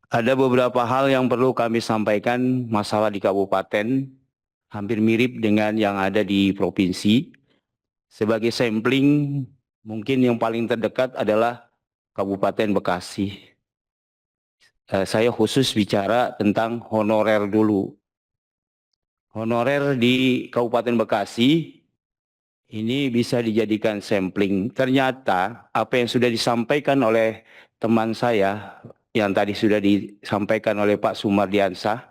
Ada beberapa hal yang perlu kami sampaikan masalah di kabupaten, hampir mirip dengan yang ada di provinsi. Sebagai sampling, mungkin yang paling terdekat adalah Kabupaten Bekasi. Saya khusus bicara tentang honorer dulu. Honorer di Kabupaten Bekasi ini bisa dijadikan sampling. Ternyata apa yang sudah disampaikan oleh teman saya, yang tadi sudah disampaikan oleh Pak Sumardiansah,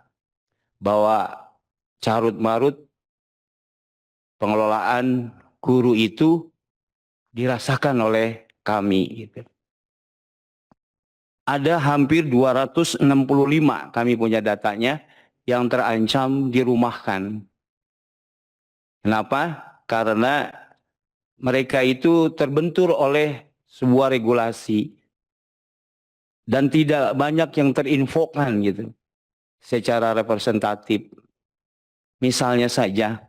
bahwa carut marut pengelolaan guru itu dirasakan oleh kami gitu. Ada hampir 265 kami punya datanya yang terancam dirumahkan. Kenapa? Karena mereka itu terbentur oleh sebuah regulasi dan tidak banyak yang terinfokan gitu secara representatif. Misalnya saja,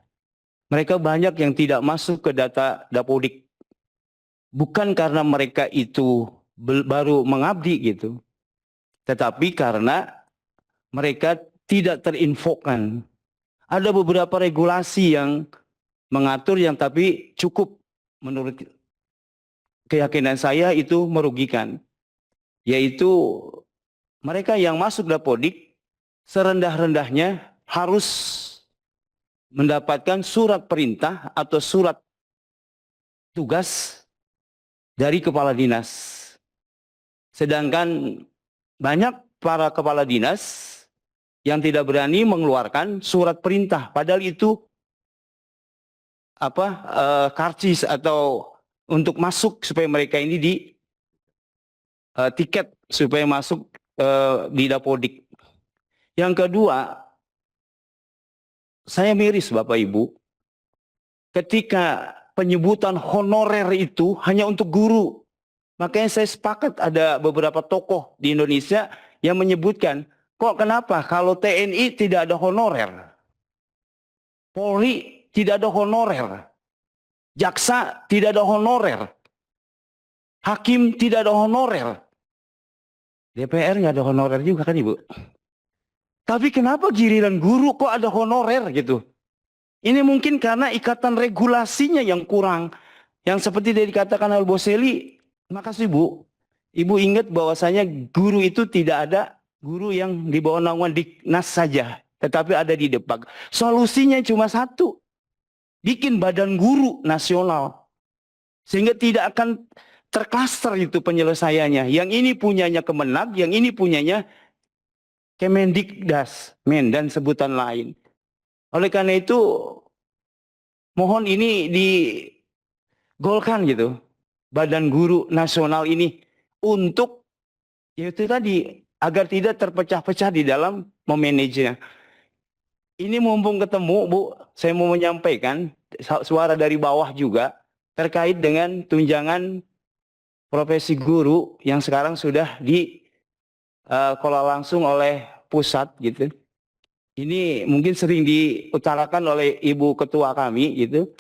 mereka banyak yang tidak masuk ke data Dapodik. Bukan karena mereka itu baru mengabdi gitu, tetapi karena mereka tidak terinfokan. Ada beberapa regulasi yang mengatur yang tapi cukup menurut keyakinan saya itu merugikan. Yaitu mereka yang masuk Dapodik serendah-rendahnya harus mendapatkan surat perintah atau surat tugas dari kepala dinas. Sedangkan banyak para kepala dinas yang tidak berani mengeluarkan surat perintah, padahal itu karcis atau untuk masuk supaya mereka ini di tiket supaya masuk di Dapodik. Yang kedua, saya miris Bapak Ibu, ketika penyebutan honorer itu hanya untuk guru. Makanya saya sepakat ada beberapa tokoh di Indonesia yang menyebutkan, kok kenapa kalau TNI tidak ada honorer? Polri tidak ada honorer. Jaksa tidak ada honorer. Hakim tidak ada honorer. DPR nggak ada honorer juga kan Ibu? Tapi kenapa giliran guru kok ada honorer gitu? Ini mungkin karena ikatan regulasinya yang kurang. Yang seperti yang dikatakan Al-Boseli, makasih Bu. Ibu ingat bahwasanya guru itu tidak ada guru yang di bawah naungan Diknas saja. Tetapi ada di Depak. Solusinya cuma satu. Bikin badan guru nasional. Sehingga tidak akan terklaster itu penyelesaiannya. Yang ini punyanya Kemenag, yang ini punyanya Kemendikdas, dan sebutan lain. Oleh karena itu, mohon ini digolkan gitu. Badan guru nasional ini untuk yaitu tadi agar tidak terpecah-pecah di dalam memanajenya. Ini mumpung ketemu Bu, saya mau menyampaikan suara dari bawah juga terkait dengan tunjangan profesi guru yang sekarang sudah dikelola langsung oleh pusat gitu. Ini mungkin sering diutarakan oleh Ibu Ketua kami gitu,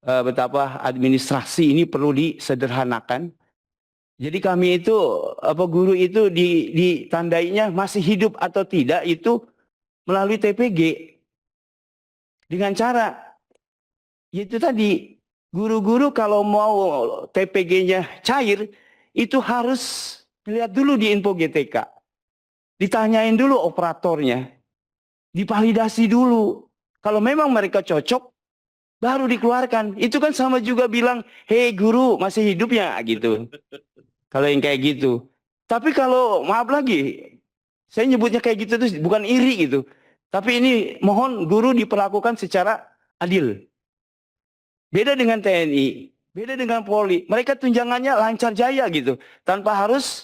betapa administrasi ini perlu disederhanakan. Jadi kami itu guru itu ditandainya masih hidup atau tidak itu melalui TPG dengan cara itu tadi guru-guru kalau mau TPG-nya cair itu harus lihat dulu di Info GTK, ditanyain dulu operatornya, divalidasi dulu. Kalau memang mereka cocok baru dikeluarkan. Itu kan sama juga bilang, hei guru masih hidup ya gitu. Kalau yang kayak gitu. Tapi kalau maaf lagi, saya nyebutnya kayak gitu tuh bukan iri gitu. Tapi ini mohon guru diperlakukan secara adil. Beda dengan TNI, beda dengan Polri. Mereka tunjangannya lancar jaya gitu, tanpa harus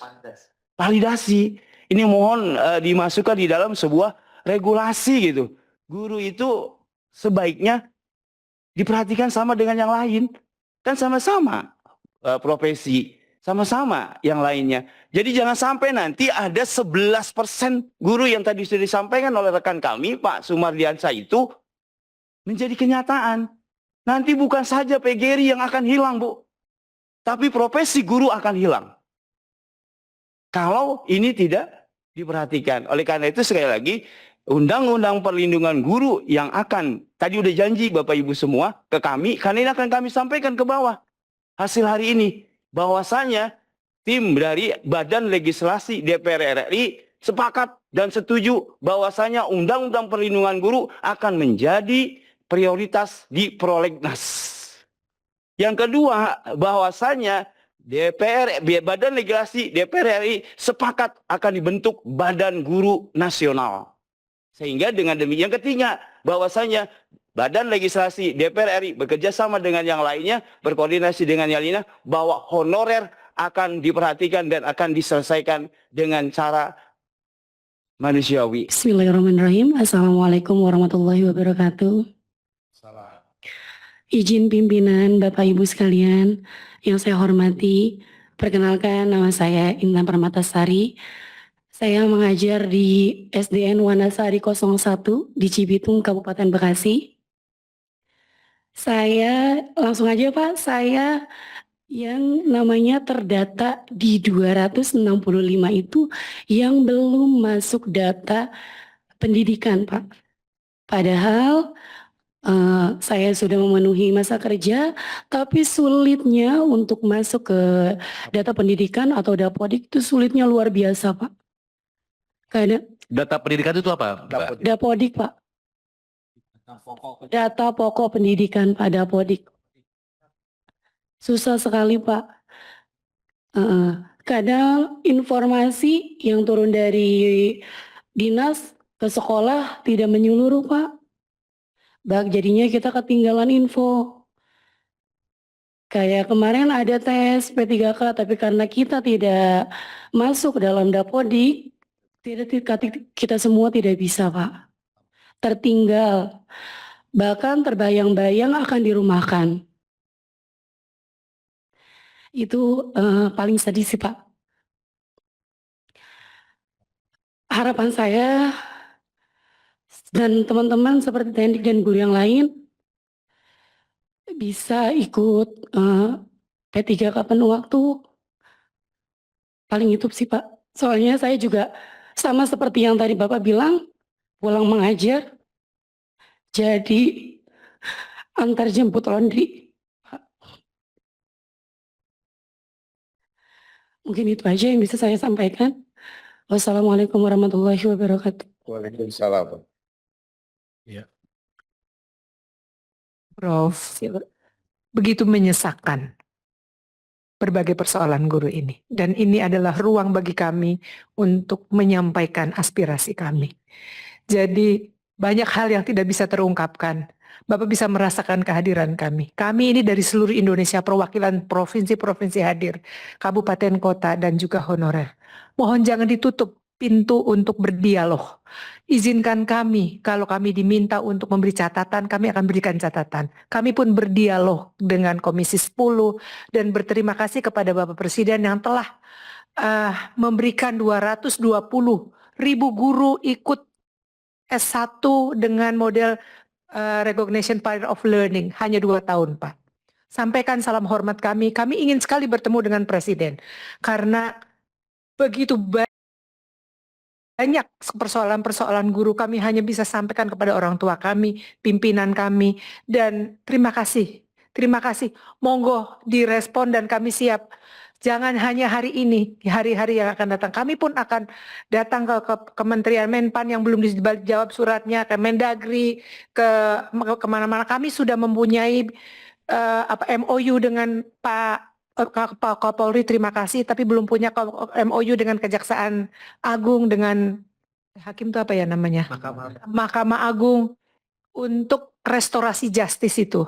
validasi. Ini mohon dimasukkan di dalam sebuah regulasi gitu. Guru itu sebaiknya diperhatikan sama dengan yang lain. Kan sama-sama profesi, sama-sama yang lainnya. Jadi jangan sampai nanti ada 11% guru yang tadi sudah disampaikan oleh rekan kami, Pak Sumardiansah itu menjadi kenyataan. Nanti bukan saja PGRI yang akan hilang, Bu. Tapi profesi guru akan hilang. Kalau ini tidak diperhatikan. Oleh karena itu sekali lagi, Undang-Undang Perlindungan Guru yang akan, tadi udah janji Bapak Ibu semua ke kami, karena ini akan kami sampaikan ke bawah. Hasil hari ini, bahwasanya tim dari Badan Legislasi DPR RI sepakat dan setuju bahwasanya Undang-Undang Perlindungan Guru akan menjadi prioritas di prolegnas. Yang kedua, bahwasanya Badan Legislasi DPR RI sepakat akan dibentuk Badan Guru Nasional. Sehingga dengan demikian, yang ketiga, bahwasanya Badan Legislasi DPR RI bekerja sama dengan yang lainnya, berkoordinasi dengan yang lainnya, bahwa honorer akan diperhatikan dan akan diselesaikan dengan cara manusiawi. Bismillahirrahmanirrahim. Assalamualaikum warahmatullahi wabarakatuh. Salah. Izin pimpinan Bapak Ibu sekalian yang saya hormati, perkenalkan nama saya Intan Permatasari. Saya mengajar di SDN Wanasari 01 di Cibitung, Kabupaten Bekasi. Saya langsung aja Pak, saya yang namanya terdata di 265 itu yang belum masuk data pendidikan Pak. Padahal saya sudah memenuhi masa kerja, tapi sulitnya untuk masuk ke data pendidikan atau Dapodik itu sulitnya luar biasa Pak. Karena Data pendidikan itu apa, Mbak? Dapodik Pak. Data pokok pendidikan Pak, Dapodik. Susah sekali Pak. Kadang informasi yang turun dari dinas ke sekolah tidak menyeluruh Pak. Jadinya kita ketinggalan info. Kayak kemarin ada tes P3K, tapi karena kita tidak masuk dalam Dapodik, kita semua tidak bisa Pak. Tertinggal. Bahkan terbayang-bayang akan dirumahkan. Itu paling sedih sih Pak. Harapan saya dan teman-teman seperti teknik dan guru yang lain bisa ikut P3K penuh waktu. Paling itu sih Pak. Soalnya saya juga sama seperti yang tadi Bapak bilang, pulang mengajar, jadi antar jemput laundry. Mungkin itu aja yang bisa saya sampaikan. Wassalamualaikum warahmatullahi wabarakatuh. Waalaikumsalam. Ya. Prof, begitu menyesakan berbagai persoalan guru ini. Dan ini adalah ruang bagi kami untuk menyampaikan aspirasi kami. Jadi banyak hal yang tidak bisa terungkapkan. Bapak bisa merasakan kehadiran kami. Kami ini dari seluruh Indonesia, perwakilan provinsi-provinsi hadir, kabupaten, kota, dan juga honorer. Mohon jangan ditutup pintu untuk berdialog. Izinkan kami, kalau kami diminta untuk memberi catatan, kami akan berikan catatan. Kami pun berdialog dengan Komisi 10 dan berterima kasih kepada Bapak Presiden yang telah memberikan 220.000 guru ikut S1 dengan model recognition period of learning, hanya 2 tahun Pak. Sampaikan salam hormat kami ingin sekali bertemu dengan Presiden, karena begitu banyak persoalan-persoalan guru kami hanya bisa sampaikan kepada orang tua kami, pimpinan kami, dan terima kasih, monggo direspon dan kami siap. Jangan hanya hari ini, di hari-hari yang akan datang. Kami pun akan datang ke Kementerian Menpan yang belum dijawab suratnya, ke Mendagri, kemana-mana. Kami sudah mempunyai MOU dengan Pak Kapolri, terima kasih, tapi belum punya MOU dengan Kejaksaan Agung, dengan Hakim itu apa ya namanya? Mahkamah Agung, untuk restorasi justice itu.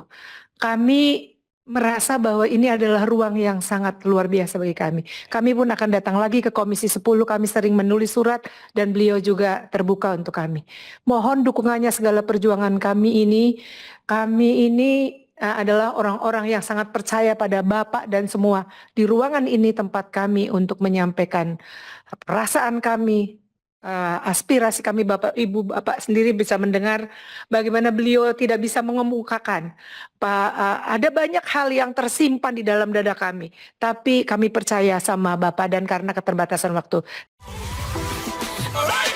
Kami merasa bahwa ini adalah ruang yang sangat luar biasa bagi kami. Kami pun akan datang lagi ke Komisi 10, kami sering menulis surat dan beliau juga terbuka untuk kami. Mohon dukungannya segala perjuangan kami ini. Kami ini adalah orang-orang yang sangat percaya pada Bapak dan semua. Di ruangan ini tempat kami untuk menyampaikan perasaan kami, aspirasi kami. Bapak Ibu Bapak sendiri bisa mendengar bagaimana beliau tidak bisa mengemukakan. Ada banyak hal yang tersimpan di dalam dada kami, tapi kami percaya sama Bapak dan karena keterbatasan waktu. Alright.